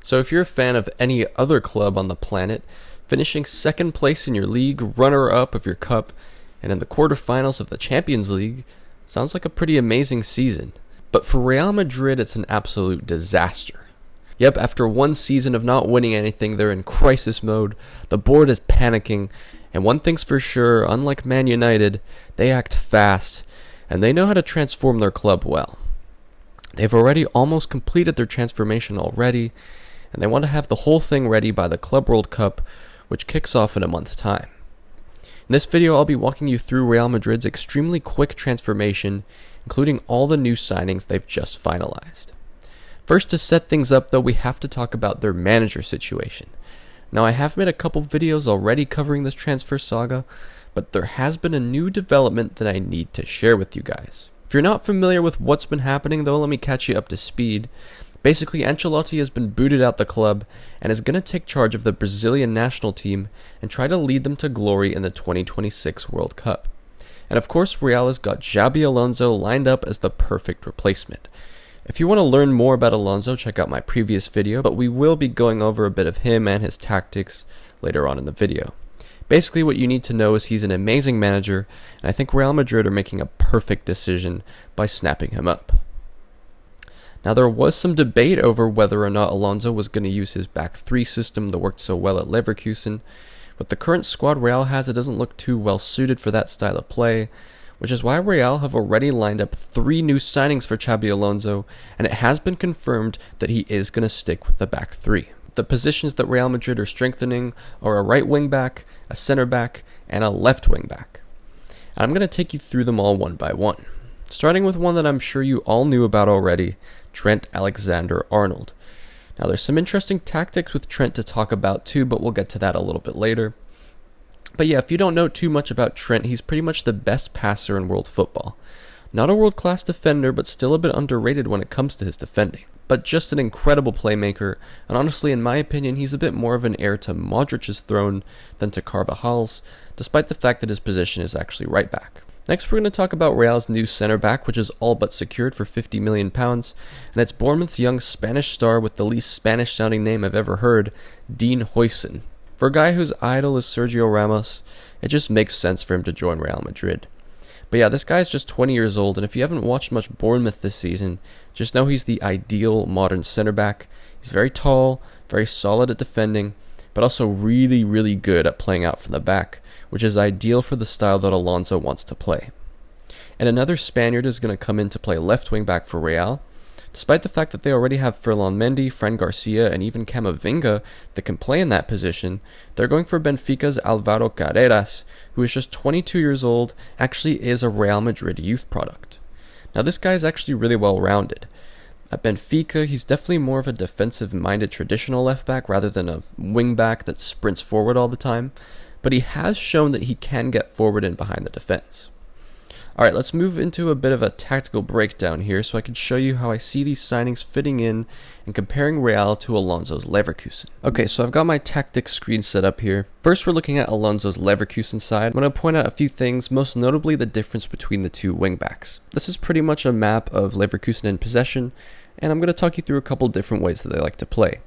So if you're a fan of any other club on the planet, finishing second place in your league, runner-up of your cup, and in the quarterfinals of the Champions League, sounds like a pretty amazing season. But for Real Madrid, it's an absolute disaster. Yep, after one season of not winning anything, they're in crisis mode, the board is panicking, and one thing's for sure, unlike Man United, they act fast, and they know how to transform their club well. They've already almost completed their transformation already, and they want to have the whole thing ready by the Club World Cup, which kicks off in a month's time. In this video, I'll be walking you through Real Madrid's extremely quick transformation, including all the new signings they've just finalized. First, to set things up though, we have to talk about their manager situation. Now, I have made a couple videos already covering this transfer saga, but there has been a new development that I need to share with you guys. If you're not familiar with what's been happening though, let me catch you up to speed. Basically, Ancelotti has been booted out the club and is going to take charge of the Brazilian national team and try to lead them to glory in the 2026 World Cup. And of course, Real has got Xabi Alonso lined up as the perfect replacement. If you want to learn more about Alonso, check out my previous video, but we will be going over a bit of him and his tactics later on in the video. Basically, what you need to know is he's an amazing manager, and I think Real Madrid are making a perfect decision by snapping him up. Now, there was some debate over whether or not Alonso was going to use his back three system that worked so well at Leverkusen. With the current squad Real has, it doesn't look too well suited for that style of play, which is why Real have already lined up 3 new signings for Xabi Alonso, and it has been confirmed that he is going to stick with the back 3. The positions that Real Madrid are strengthening are a right wing back, a center back, and a left wing back. And I'm going to take you through them all one by one. Starting with one that I'm sure you all knew about already, Trent Alexander-Arnold. Now, there's some interesting tactics with Trent to talk about too, but we'll get to that a little bit later. But yeah, if you don't know too much about Trent, he's pretty much the best passer in world football. Not a world-class defender, but still a bit underrated when it comes to his defending. But just an incredible playmaker, and honestly, in my opinion, he's a bit more of an heir to Modric's throne than to Carvajal's, despite the fact that his position is actually right back. Next, we're going to talk about Real's new center back, which is all but secured for £50 million, and it's Bournemouth's young Spanish star with the least Spanish-sounding name I've ever heard, Dean Huijsen. For a guy whose idol is Sergio Ramos, it just makes sense for him to join Real Madrid. But yeah, this guy's just 20 years old, and if you haven't watched much Bournemouth this season, just know he's the ideal modern center back. He's very tall, very solid at defending, but also really, really good at playing out from the back, which is ideal for the style that Alonso wants to play. And another Spaniard is going to come in to play left wing back for Real. Despite the fact that they already have Ferland Mendy, Fran Garcia, and even Camavinga that can play in that position, they're going for Benfica's Alvaro Carreras, who is just 22 years old, actually is a Real Madrid youth product. Now, this guy is actually really well-rounded. At Benfica, he's definitely more of a defensive-minded traditional left-back rather than a wing-back that sprints forward all the time, but he has shown that he can get forward and behind the defense. Alright, let's move into a bit of a tactical breakdown here so I can show you how I see these signings fitting in and comparing Real to Alonso's Leverkusen. Okay, so I've got my tactics screen set up here. First, we're looking at Alonso's Leverkusen side. I'm going to point out a few things, most notably the difference between the two wingbacks. This is pretty much a map of Leverkusen in possession, and I'm going to talk you through a couple different ways that they like to play.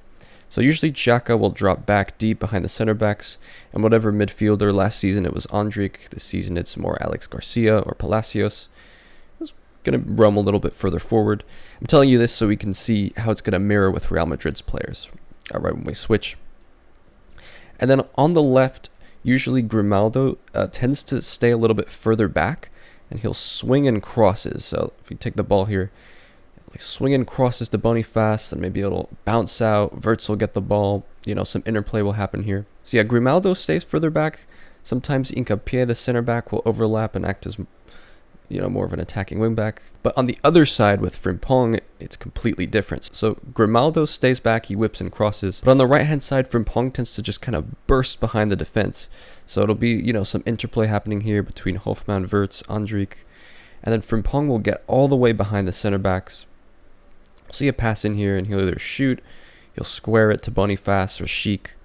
So usually Xhaka will drop back deep behind the center backs, and whatever midfielder, last season it was Ondřić, this season it's more Alex Garcia or Palacios. It's going to roam a little bit further forward. I'm telling you this so we can see how it's going to mirror with Real Madrid's players right when we switch. And then on the left, usually Grimaldo tends to stay a little bit further back, and he'll swing and crosses. So if we take the ball here, swinging crosses to Boniface, and maybe it'll bounce out. Wirtz will get the ball. Some interplay will happen here. So yeah, Grimaldo stays further back. Sometimes Hincapié, the center back, will overlap and act as, more of an attacking wing back. But on the other side with Frimpong, it's completely different. So Grimaldo stays back, he whips and crosses. But on the right-hand side, Frimpong tends to just kind of burst behind the defense. So it'll be, some interplay happening here between Hofmann, Wirtz, Ondřić. And then Frimpong will get all the way behind the center backs. See a pass in here, and he'll either shoot, he'll square it to Boniface or Sheik,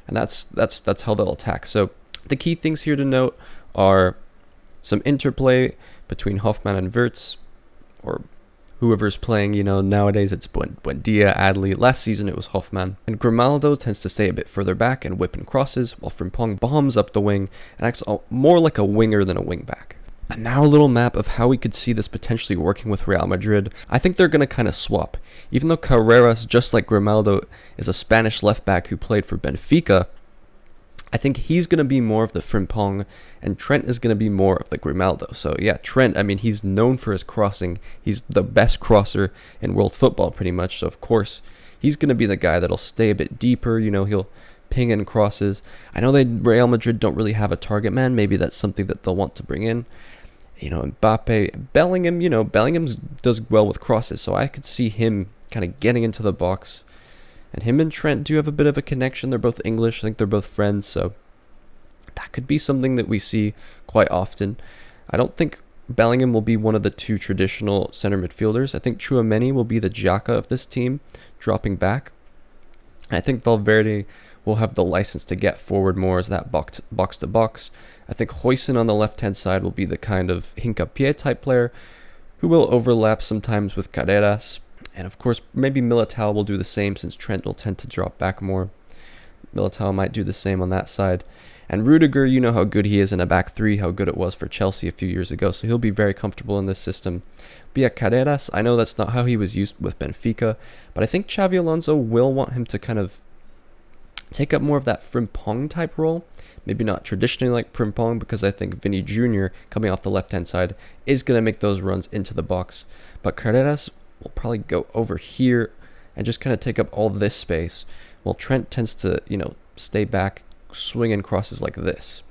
and that's how they'll attack. So the key things here to note are some interplay between Hofmann and Wirtz, or whoever's playing, nowadays it's Buendia, Adley. Last season it was Hoffman. And Grimaldo tends to stay a bit further back and whip in crosses, while Frimpong bombs up the wing and acts more like a winger than a wingback. And now a little map of how we could see this potentially working with Real Madrid. I think they're going to kind of swap. Even though Carreras, just like Grimaldo, is a Spanish left back who played for Benfica, I think he's going to be more of the Frimpong, and Trent is going to be more of the Grimaldo. So yeah, Trent, he's known for his crossing. He's the best crosser in world football pretty much. So of course, he's going to be the guy that'll stay a bit deeper. He'll ping in crosses. I know Real Madrid don't really have a target man. Maybe that's something that they'll want to bring in. Mbappe, Bellingham does well with crosses. So I could see him kind of getting into the box. And him and Trent do have a bit of a connection. They're both English. I think they're both friends. So that could be something that we see quite often. I don't think Bellingham will be one of the two traditional center midfielders. I think Tchouaméni will be the Xhaka of this team, dropping back. I think Valverde will have the license to get forward more as that box to box. I think Huijsen on the left-hand side will be the kind of Hincapié type player who will overlap sometimes with Carreras. And of course, maybe Militao will do the same since Trent will tend to drop back more. Militao might do the same on that side. And Rudiger, you know how good he is in a back three, how good it was for Chelsea a few years ago. So he'll be very comfortable in this system. But Carreras, I know that's not how he was used with Benfica, but I think Xabi Alonso will want him to kind of take up more of that Frimpong type role. Maybe not traditionally like Frimpong, because I think Vini Jr. coming off the left-hand side is going to make those runs into the box. But Carreras will probably go over here and just kind of take up all this space, while Trent tends to, stay back, swing in crosses like this.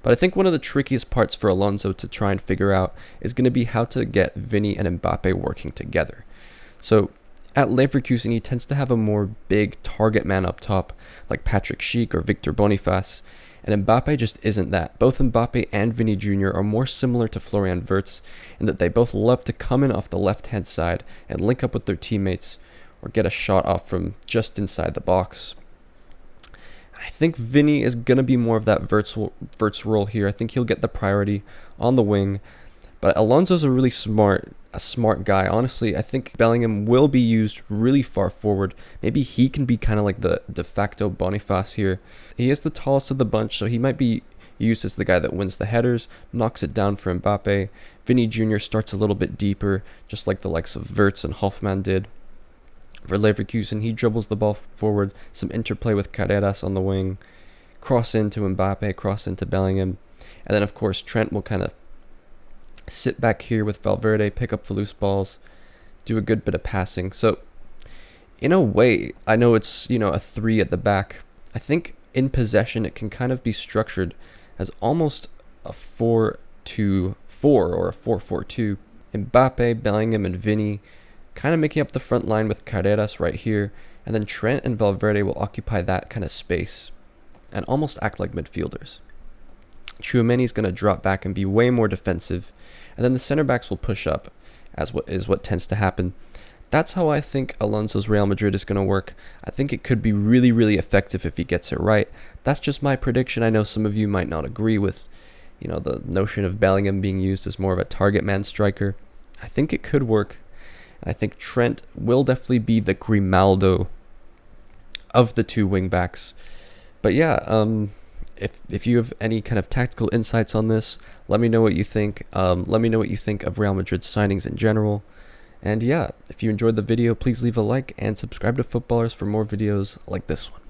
But I think one of the trickiest parts for Alonso to try and figure out is going to be how to get Vini and Mbappe working together. So at Leverkusen, he tends to have a more big target man up top, like Patrick Schick or Victor Boniface, and Mbappe just isn't that. Both Mbappe and Vini Jr. are more similar to Florian Wirtz in that they both love to come in off the left-hand side and link up with their teammates or get a shot off from just inside the box. I think Vini is going to be more of that Wirtz role here. I think he'll get the priority on the wing. But Alonso's a smart guy. Honestly, I think Bellingham will be used really far forward. Maybe he can be kind of like the de facto Boniface here. He is the tallest of the bunch, so he might be used as the guy that wins the headers, knocks it down for Mbappe. Vini Jr. starts a little bit deeper, just like the likes of Wirtz and Hoffman did. For Leverkusen, he dribbles the ball forward, some interplay with Carreras on the wing, cross into Mbappe, cross into Bellingham. And then, of course, Trent will kind of sit back here with Valverde, pick up the loose balls, do a good bit of passing. So, in a way, I know it's, a 3 at the back. I think in possession, it can kind of be structured as almost a 4-2-4 or a 4-4-2. Mbappe, Bellingham, and Vini kind of making up the front line with Carreras right here, and then Trent and Valverde will occupy that kind of space and almost act like midfielders. Tchouaméni's going to drop back and be way more defensive, and then the center backs will push up, as what tends to happen. That's how I think Alonso's Real Madrid is going to work. I think it could be really, really effective if he gets it right. That's just my prediction. I know some of you might not agree with, the notion of Bellingham being used as more of a target man striker. I think it could work. I think Trent will definitely be the Grimaldo of the two wingbacks. But yeah, if you have any kind of tactical insights on this, let me know what you think. Let me know what you think of Real Madrid's signings in general. And yeah, if you enjoyed the video, please leave a like and subscribe to Footballers for more videos like this one.